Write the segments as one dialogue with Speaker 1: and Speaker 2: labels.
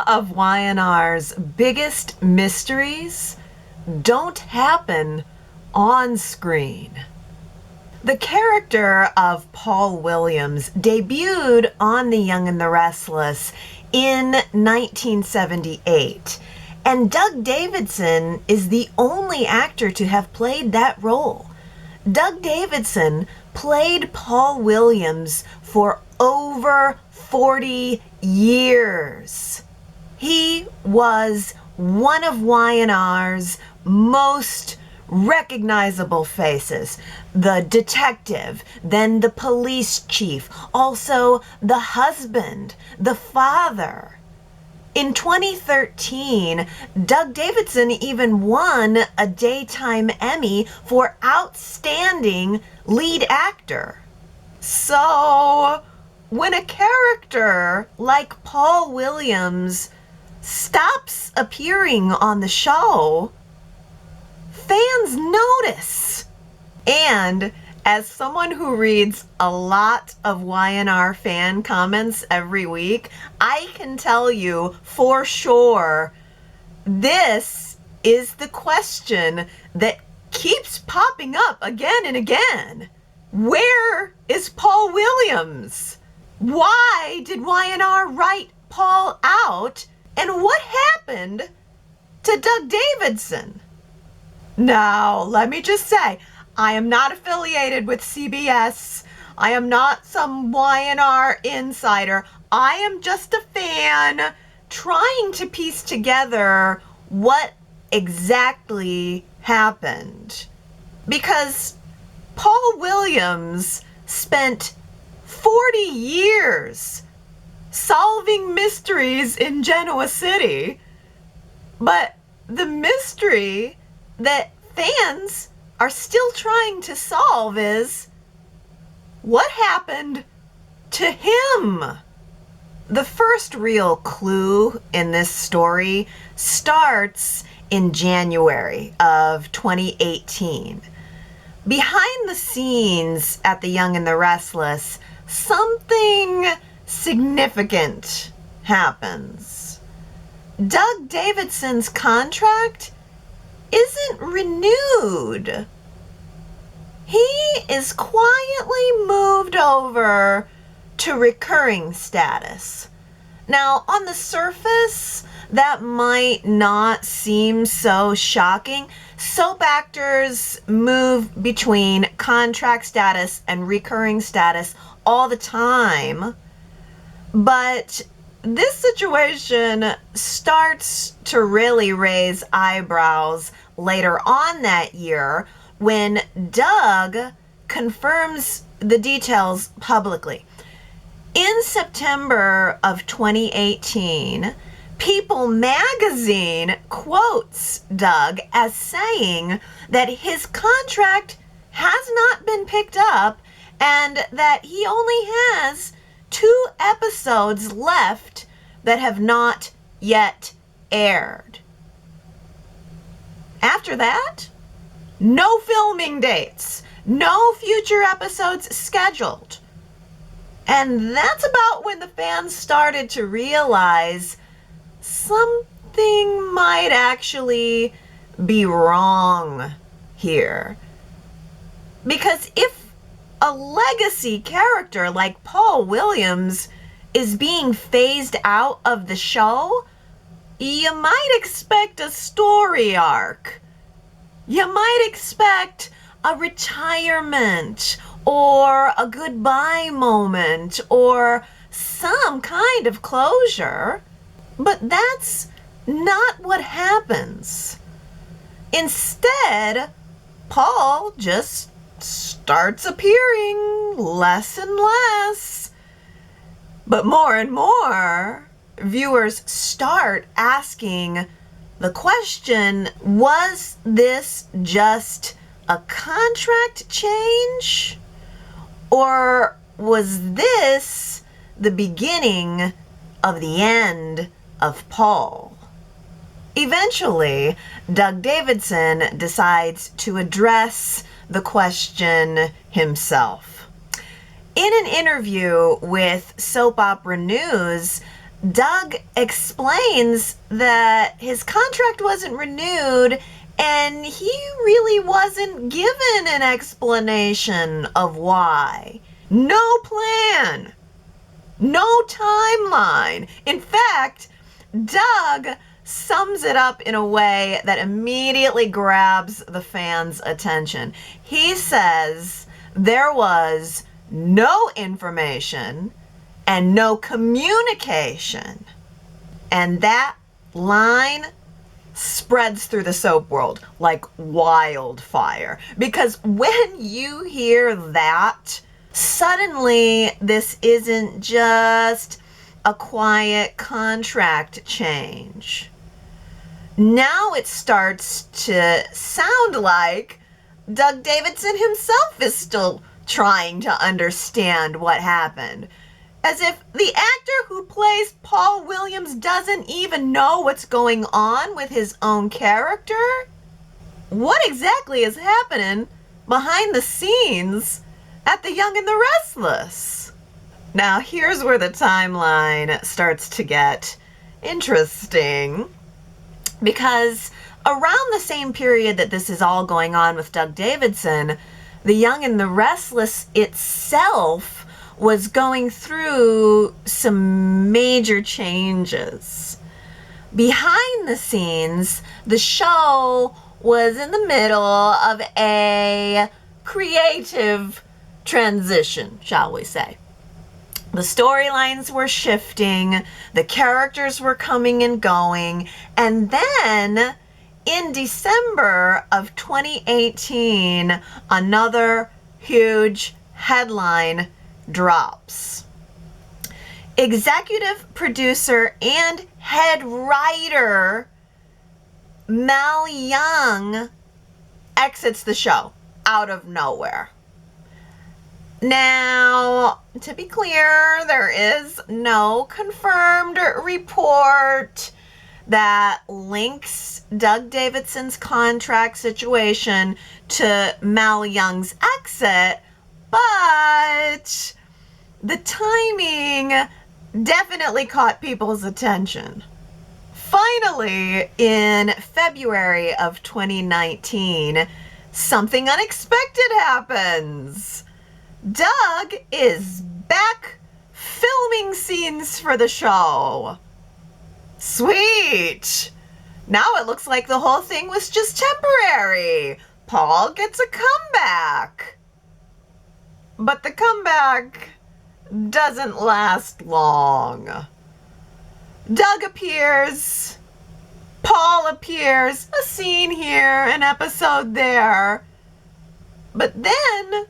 Speaker 1: of Y&R's biggest mysteries don't happen on screen. The character of Paul Williams debuted on The Young and the Restless in 1978, and Doug Davidson is the only actor to have played that role. Doug Davidson played Paul Williams for over 40 years. He was one of Y&R's most recognizable faces. The detective, then the police chief, also the husband, the father. In 2013, Doug Davidson even won a Daytime Emmy for Outstanding Lead Actor. So, when a character like Paul Williams stops appearing on the show, fans notice. And as someone who reads a lot of Y&R fan comments every week, I can tell you for sure this is the question that keeps popping up again and again. Where is Paul Williams? Why did Y&R write Paul out? And what happened to Doug Davidson? Now, let me just say, I am not affiliated with CBS. I am not some Y&R insider. I am just a fan trying to piece together what exactly happened. Because Paul Williams spent 40 years solving mysteries in Genoa City, but the mystery that fans are still trying to solve is, what happened to him? The first real clue in this story starts in January of 2018. Behind the scenes at The Young and the Restless, something significant happens. Doug Davidson's contract isn't renewed. He is quietly moved over to recurring status. Now, on the surface, that might not seem so shocking. Soap actors move between contract status and recurring status all the time. But this situation starts to really raise eyebrows later on that year when Doug confirms the details publicly. In September of 2018, People magazine quotes Doug as saying that his contract has not been picked up and that he only has 2 episodes left that have not yet aired. After that, no filming dates, no future episodes scheduled. And that's about when the fans started to realize something might actually be wrong here. Because if a legacy character like Paul Williams is being phased out of the show, you might expect a story arc. You might expect a retirement or a goodbye moment or some kind of closure. But that's not what happens. Instead, Paul just starts appearing less and less. But more and more, viewers start asking the question, was this just a contract change? Or was this the beginning of the end of Paul? Eventually, Doug Davidson decides to address the question himself. In an interview with Soap Opera News, Doug explains that his contract wasn't renewed and he really wasn't given an explanation of why. No plan. No timeline. In fact, Doug sums it up in a way that immediately grabs the fans' attention. He says there was no information and no communication. And that line spreads through the soap world like wildfire. Because when you hear that, suddenly this isn't just a quiet contract change. Now it starts to sound like Doug Davidson himself is still trying to understand what happened. As if the actor who plays Paul Williams doesn't even know what's going on with his own character. What exactly is happening behind the scenes at The Young and the Restless? Now, here's where the timeline starts to get interesting, because around the same period that this is all going on with Doug Davidson, The Young and the Restless itself was going through some major changes. Behind the scenes, the show was in the middle of a creative transition, shall we say. The storylines were shifting, the characters were coming and going, and then in December of 2018, another huge headline drops. Executive producer and head writer Mal Young exits the show out of nowhere. Now, to be clear, there is no confirmed report that links Doug Davidson's contract situation to Mal Young's exit, but the timing definitely caught people's attention. Finally, in February of 2019, something unexpected happens. Doug is back filming scenes for the show. Sweet! Now it looks like the whole thing was just temporary. Paul gets a comeback. But the comeback doesn't last long. Doug appears, Paul appears, a scene here, an episode there. But then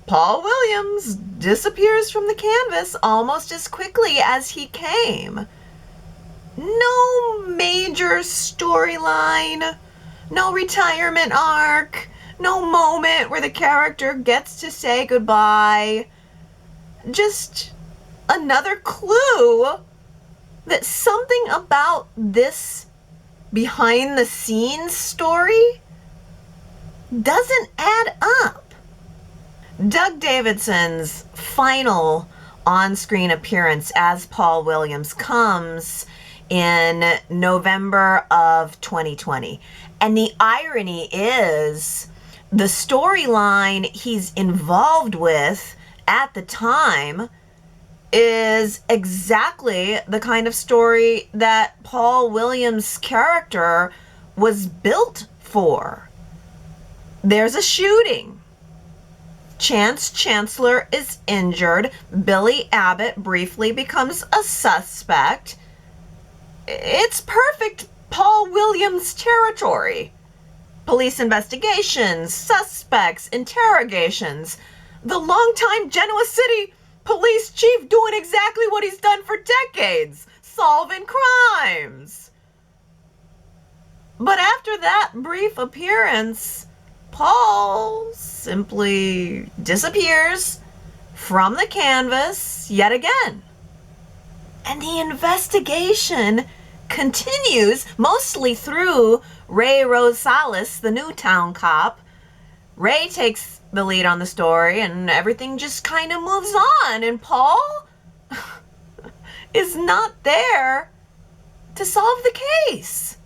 Speaker 1: Paul Williams disappears from the canvas almost as quickly as he came. No major storyline, no retirement arc, no moment where the character gets to say goodbye. Just another clue that something about this behind the scenes story doesn't add up. Doug Davidson's final on-screen appearance as Paul Williams comes in November of 2020. And the irony is the storyline he's involved with at the time is exactly the kind of story that Paul Williams' character was built for. There's a shooting. Chance Chancellor is injured. Billy Abbott briefly becomes a suspect. It's perfect Paul Williams territory. Police investigations, suspects, interrogations. The longtime Genoa City police chief doing exactly what he's done for decades, solving crimes. But after that brief appearance, Paul simply disappears from the canvas yet again. And the investigation continues, mostly through Ray Rosales, the new town cop. Ray takes the lead on the story and everything just kind of moves on. And Paul is not there to solve the case.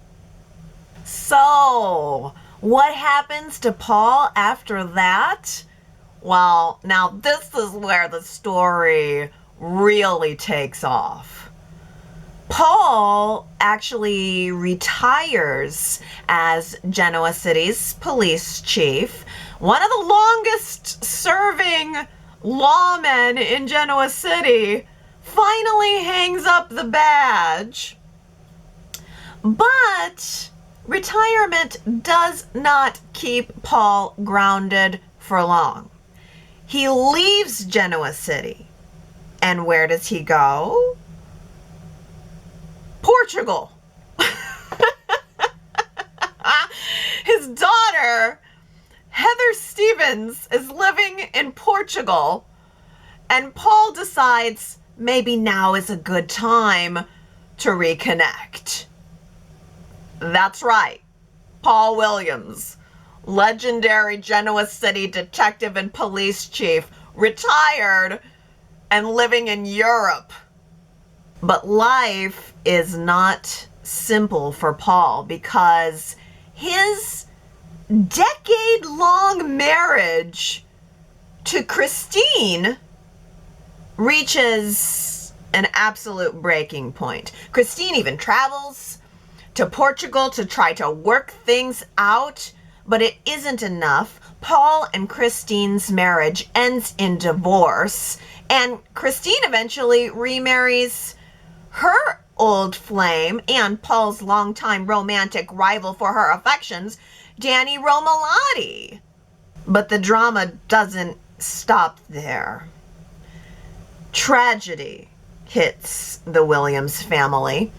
Speaker 1: So, what happens to Paul after that? Well, now this is where the story really takes off. Paul actually retires as Genoa City's police chief, one of the longest serving lawmen in Genoa City, finally hangs up the badge. But retirement does not keep Paul grounded for long. He leaves Genoa City. And where does he go? Portugal. His daughter, Heather Stevens, is living in Portugal. And Paul decides maybe now is a good time to reconnect. That's right. Paul Williams, legendary Genoa City detective and police chief, retired and living in Europe. But life is not simple for Paul because his decade-long marriage to Christine reaches an absolute breaking point. Christine even travels to Portugal to try to work things out, but it isn't enough. Paul and Christine's marriage ends in divorce, and Christine eventually remarries her old flame and Paul's longtime romantic rival for her affections, Danny Romalotti. But the drama doesn't stop there. Tragedy hits the Williams family.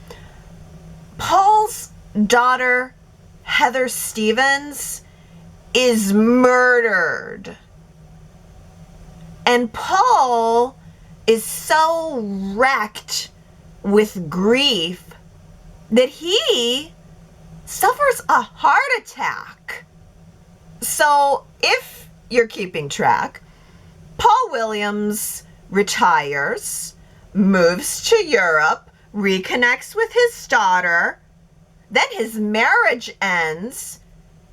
Speaker 1: Paul's daughter, Heather Stevens, is murdered. And Paul is so wrecked with grief that he suffers a heart attack. So, if you're keeping track, Paul Williams retires, moves to Europe, reconnects with his daughter, then his marriage ends,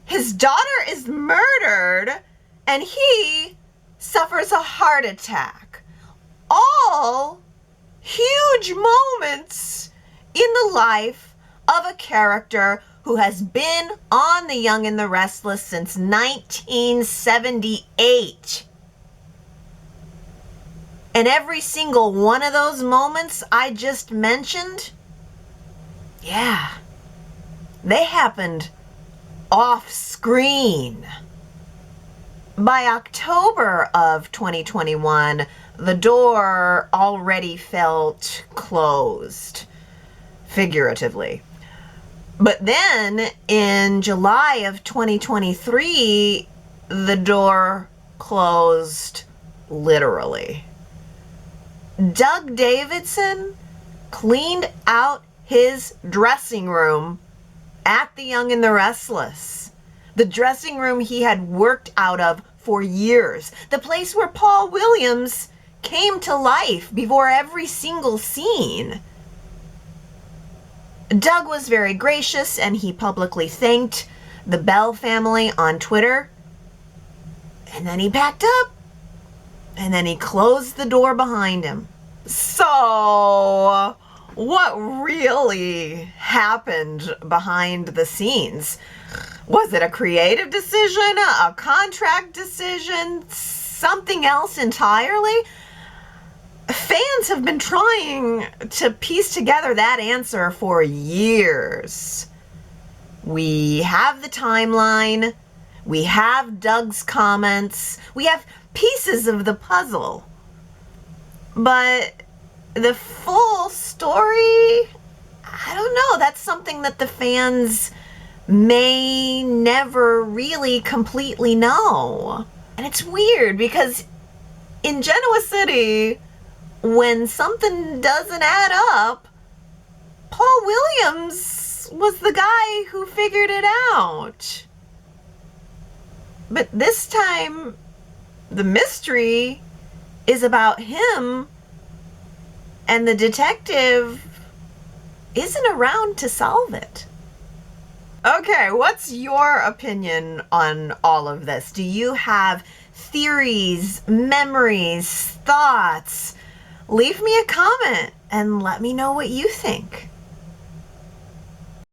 Speaker 1: his daughter is murdered, and he suffers a heart attack. All huge moments in the life of a character who has been on The Young and the Restless since 1978. And every single one of those moments I just mentioned, yeah, they happened off screen. By October of 2021, the door already felt closed, figuratively. But then in July of 2023, the door closed literally. Doug Davidson cleaned out his dressing room at The Young and the Restless. The dressing room he had worked out of for years. The place where Paul Williams came to life before every single scene. Doug was very gracious and he publicly thanked the Bell family on Twitter. And then he packed up. And then he closed the door behind him. So, what really happened behind the scenes? Was it a creative decision, a contract decision, something else entirely? Fans have been trying to piece together that answer for years. We have the timeline. We have Doug's comments. We have pieces of the puzzle. But the full story, I don't know. That's something that the fans may never really completely know. And it's weird because in Genoa City, when something doesn't add up, Paul Williams was the guy who figured it out. But this time, the mystery is about him and the detective isn't around to solve it. Okay, what's your opinion on all of this? Do you have theories, memories, thoughts? Leave me a comment and let me know what you think.